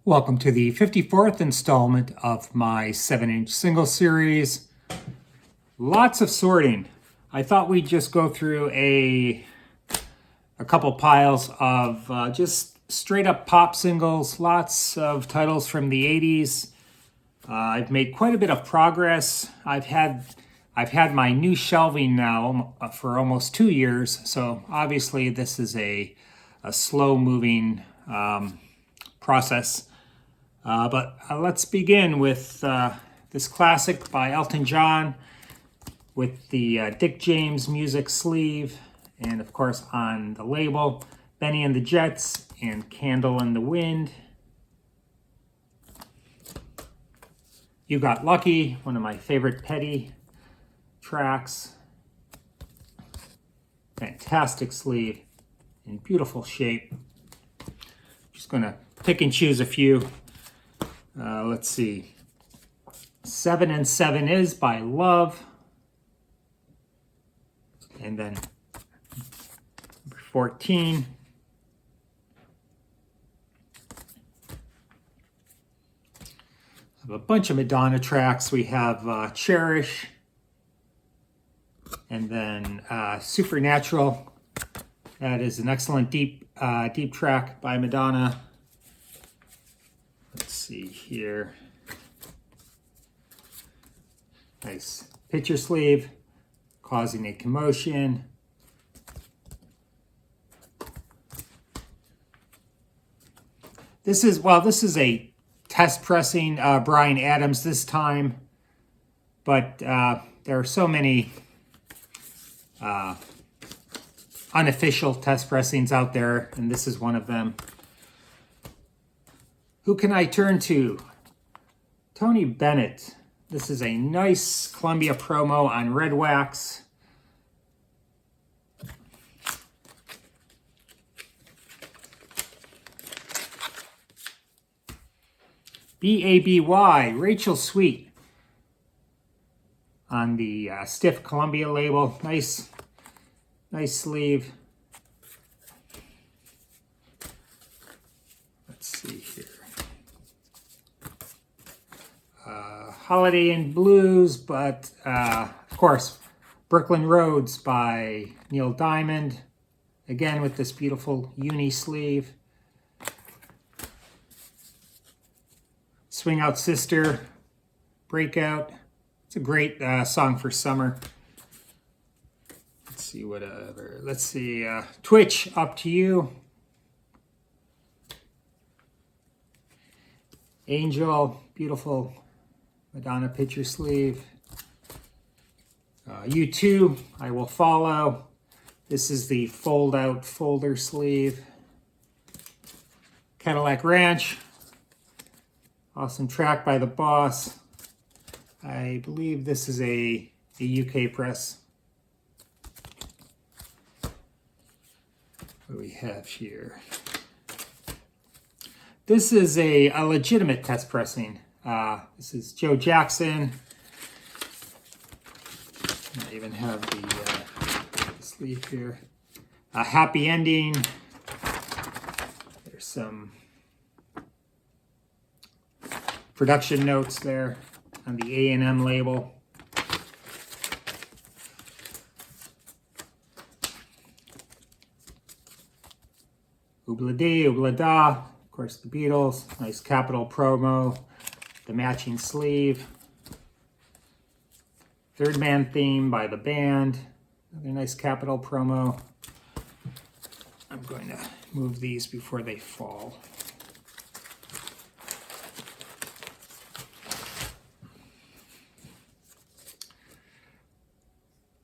Welcome to the 54th installment of my 7-inch single series. Lots of sorting. I thought we'd just go through a couple piles of just straight up pop singles, lots of titles from the 80s. I've made quite a bit of progress. I've had my new shelving now for almost 2 years, so obviously this is a slow moving process. But let's begin with this classic by Elton John with the Dick James music sleeve, and of course on the label, Benny and the Jets and Candle in the Wind. You Got Lucky, one of my favorite Petty tracks. Fantastic sleeve in beautiful shape. Just gonna pick and choose a few. Let's see. 7 and 7 Is by Love. And then number 14. I have a bunch of Madonna tracks. We have Cherish. And then Supernatural. That is an excellent deep track by Madonna. Let's see here. Nice picture sleeve, Causing a Commotion. This is a test pressing Bryan Adams this time, but there are so many unofficial test pressings out there, and this is one of them. Who Can I Turn To? Tony Bennett. This is a nice Columbia promo on red wax. BABY, Rachel Sweet on the stiff Columbia label. Nice sleeve. Let's see here. Holiday in Blues, but of course, Brooklyn Roads by Neil Diamond. Again with this beautiful uni sleeve. Swing Out Sister, Breakout. It's a great song for summer. Let's see whatever. Let's see. Twitch, Up to You. Angel, beautiful Madonna picture sleeve. U2, I Will Follow. This is the fold out folder sleeve. Cadillac Ranch. Awesome track by The Boss. I believe this is a UK press. What do we have here? This is a legitimate test pressing. This is Joe Jackson. I even have the sleeve here. Happy Ending. There's some production notes there on the A&M label. Oobla Dee, Oobla Da. Of course, the Beatles. Nice Capitol promo. The matching sleeve. Third Man Theme by the band. Another nice Capitol promo. I'm going to move these before they fall.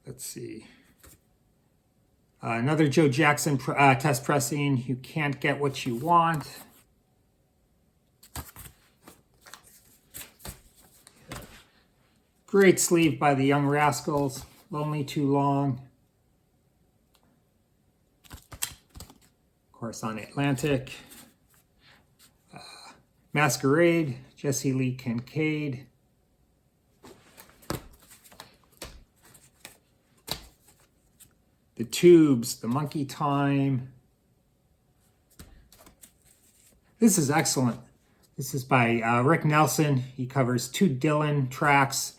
Let's see. Another Joe Jackson test pressing. You Can't Get What You Want. Great sleeve by the Young Rascals. Lonely Too Long. Of course, on Atlantic. Masquerade, Jesse Lee Kincaid. The Tubes, The Monkey Time. This is excellent. This is by Rick Nelson. He covers 2 Dylan tracks.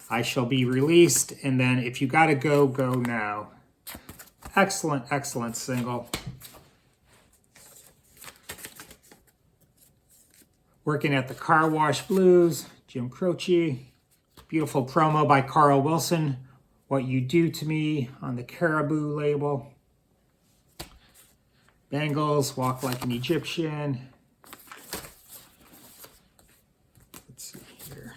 I Shall Be Released, and then If You Gotta Go, Go Now. Excellent, excellent single. Working at the Car Wash Blues, Jim Croce. Beautiful promo by Carl Wilson, What You Do to Me, on the Caribou label. Bangles, Walk Like an Egyptian. Let's see here.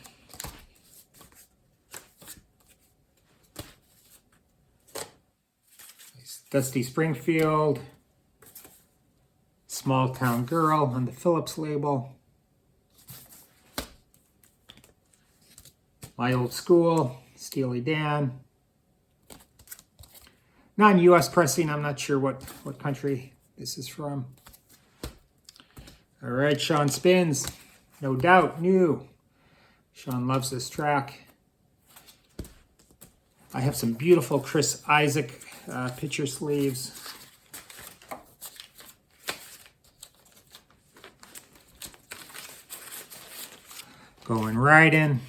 Dusty Springfield. Small Town Girl on the Phillips label. My Old School, Steely Dan. Non-US pressing, I'm not sure what country this is from. All right, Sean Spins, No Doubt, new. Sean loves this track. I have some beautiful Chris Isaak picture sleeves. Going right in.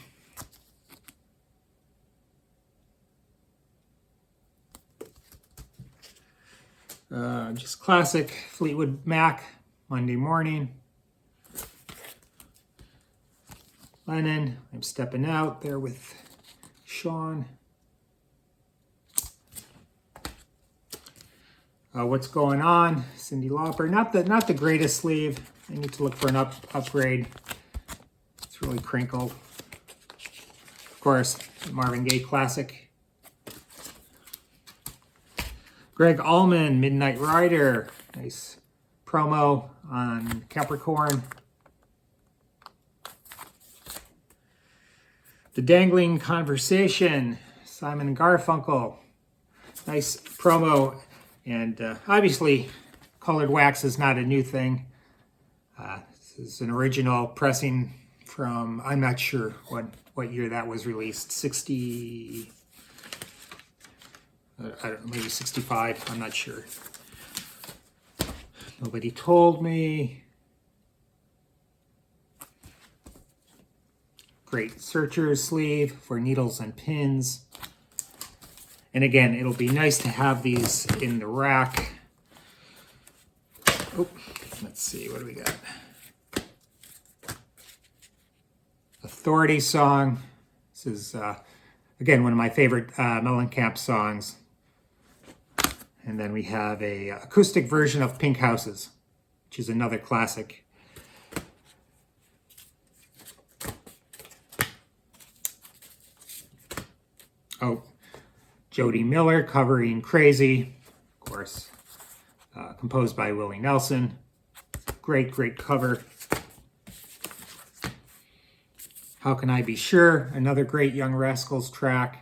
Just classic Fleetwood Mac, Monday Morning. Lennon, I'm Stepping Out, there with Sean. What's Going On, Cyndi Lauper. Not the greatest sleeve. I need to look for an upgrade. It's really crinkled. Of course, Marvin Gaye classic. Greg Allman, Midnight Rider. Nice promo on Capricorn. The Dangling Conversation, Simon and Garfunkel. Nice promo. And obviously, colored wax is not a new thing. This is an original pressing from, I'm not sure what year that was released. 60... I don't know, maybe 65, I'm not sure. Nobody Told Me. Great Searchers sleeve for needles and pins. And again, it'll be nice to have these in the rack. Oh, let's see, what do we got? Authority song. This is, again, one of my favorite Mellencamp songs. And then we have a acoustic version of Pink Houses, which is another classic. Oh, Jody Miller covering Crazy, of course, composed by Willie Nelson. Great, great cover. How Can I Be Sure? Another great Young Rascals track.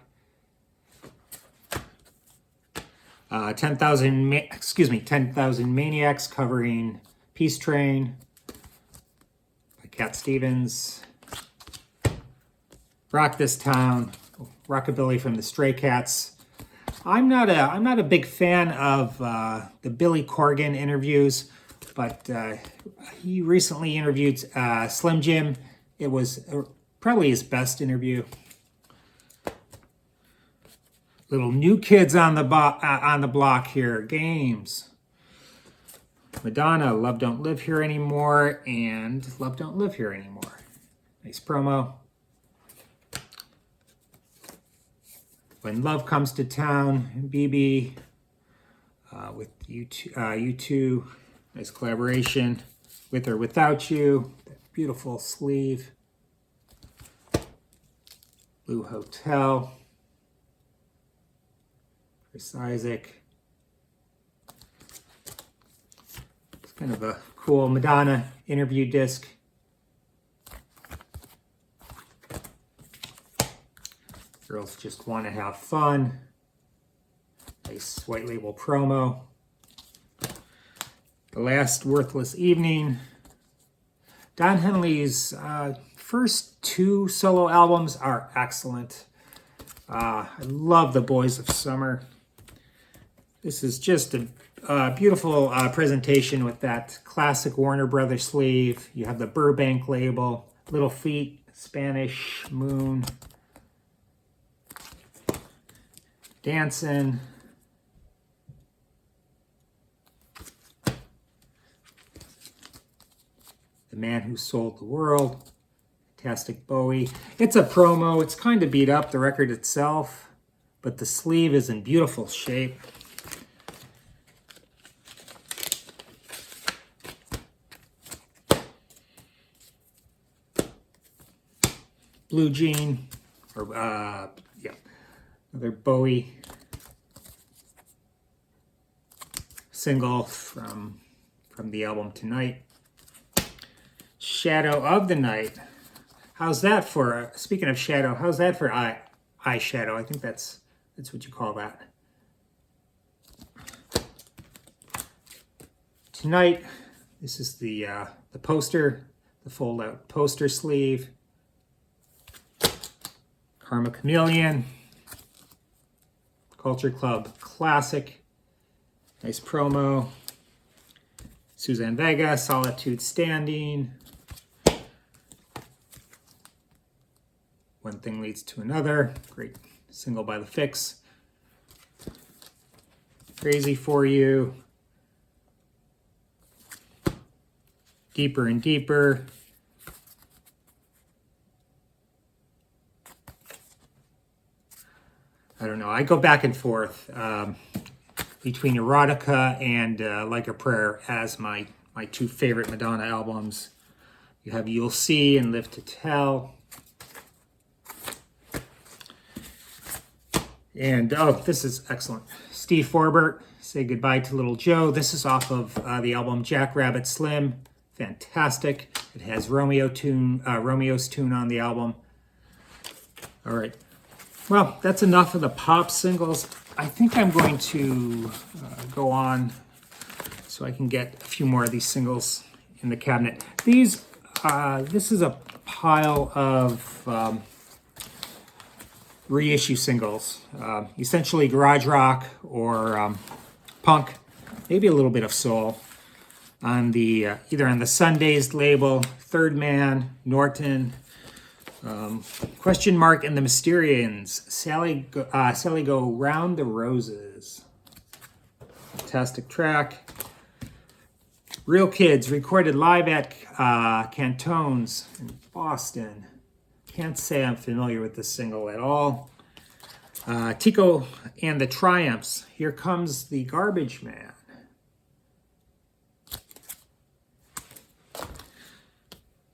10,000 Maniacs covering Peace Train by Cat Stevens. Rock This Town, Rockabilly from the Stray Cats. I'm not a big fan of the Billy Corgan interviews, but he recently interviewed Slim Jim. It was probably his best interview. Little New Kids on the block here. Games. Madonna, Love Don't Live Here Anymore, and Love Don't Live Here Anymore. Nice promo. When Love Comes to Town, BB with U2. Nice collaboration. With or Without You. That beautiful sleeve. Blue Hotel. Chris Isaak. It's kind of a cool Madonna interview disc. Girls Just Want to Have Fun. Nice white label promo. The Last Worthless Evening. Don Henley's first 2 solo albums are excellent. I love The Boys of Summer. This is just a beautiful presentation with that classic Warner Brothers sleeve. You have the Burbank label, Little Feet, Spanish Moon, Dancing, The Man Who Sold the World, Fantastic Bowie. It's a promo. It's kind of beat up, the record itself, but the sleeve is in beautiful shape. Blue Jean, or yeah, another Bowie single from the album Tonight. Shadow of the Night. How's that for, speaking of shadow, how's that for eyeshadow? I think that's what you call that. Tonight, this is the poster, the fold-out poster sleeve. Karma Chameleon, Culture Club Classic, nice promo. Suzanne Vega, Solitude Standing. One Thing Leads to Another, great single by The Fix. Crazy For You. Deeper and Deeper. I don't know, I go back and forth between Erotica and Like a Prayer as my two favorite Madonna albums. You have You'll See and Live to Tell. And, oh, this is excellent. Steve Forbert, Say Goodbye to Little Joe. This is off of the album Jackrabbit Slim. Fantastic. It has Romeo's tune on the album. All right. Well, that's enough of the pop singles. I think I'm going to go on so I can get a few more of these singles in the cabinet. This is a pile of reissue singles, essentially garage rock or punk, maybe a little bit of soul. On the either on the Sundays label, Third Man, Norton. Question Mark and the Mysterians. Sally Go Round the Roses. Fantastic track. Real Kids recorded live at Cantones in Boston. Can't say I'm familiar with this single at all. Tico and the Triumphs. Here Comes the Garbage Man.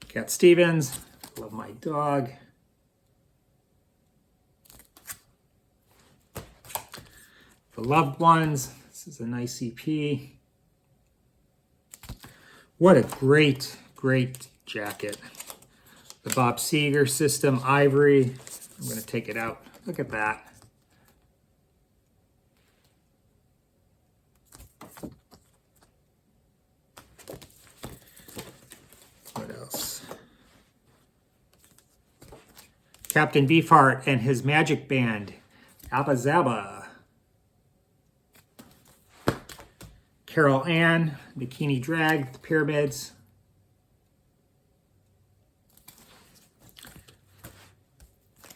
Cat Stevens. Love My Dog. The Loved Ones. This is a nice EP. What a great, great jacket. The Bob Seger System, Ivory. I'm going to take it out. Look at that. What else? Captain Beefheart and his Magic Band, Abba Zaba. Carol Ann, Bikini Drag, The Pyramids.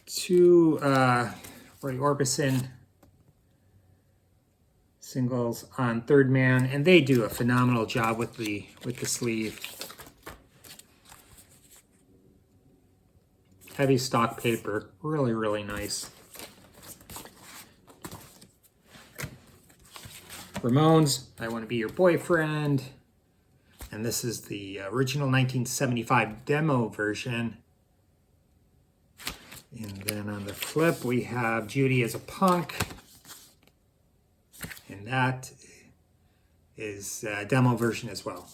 Two Roy Orbison singles on Third Man, and they do a phenomenal job with the sleeve. Heavy stock paper, really, really nice. Ramones, I Want to Be Your Boyfriend. And this is the original 1975 demo version. And then on the flip, we have Judy as a Punk. And that is a demo version as well.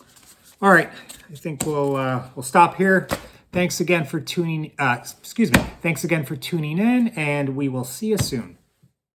All right, I think we'll stop here. Thanks again for tuning. Thanks again for tuning in, and we will see you soon.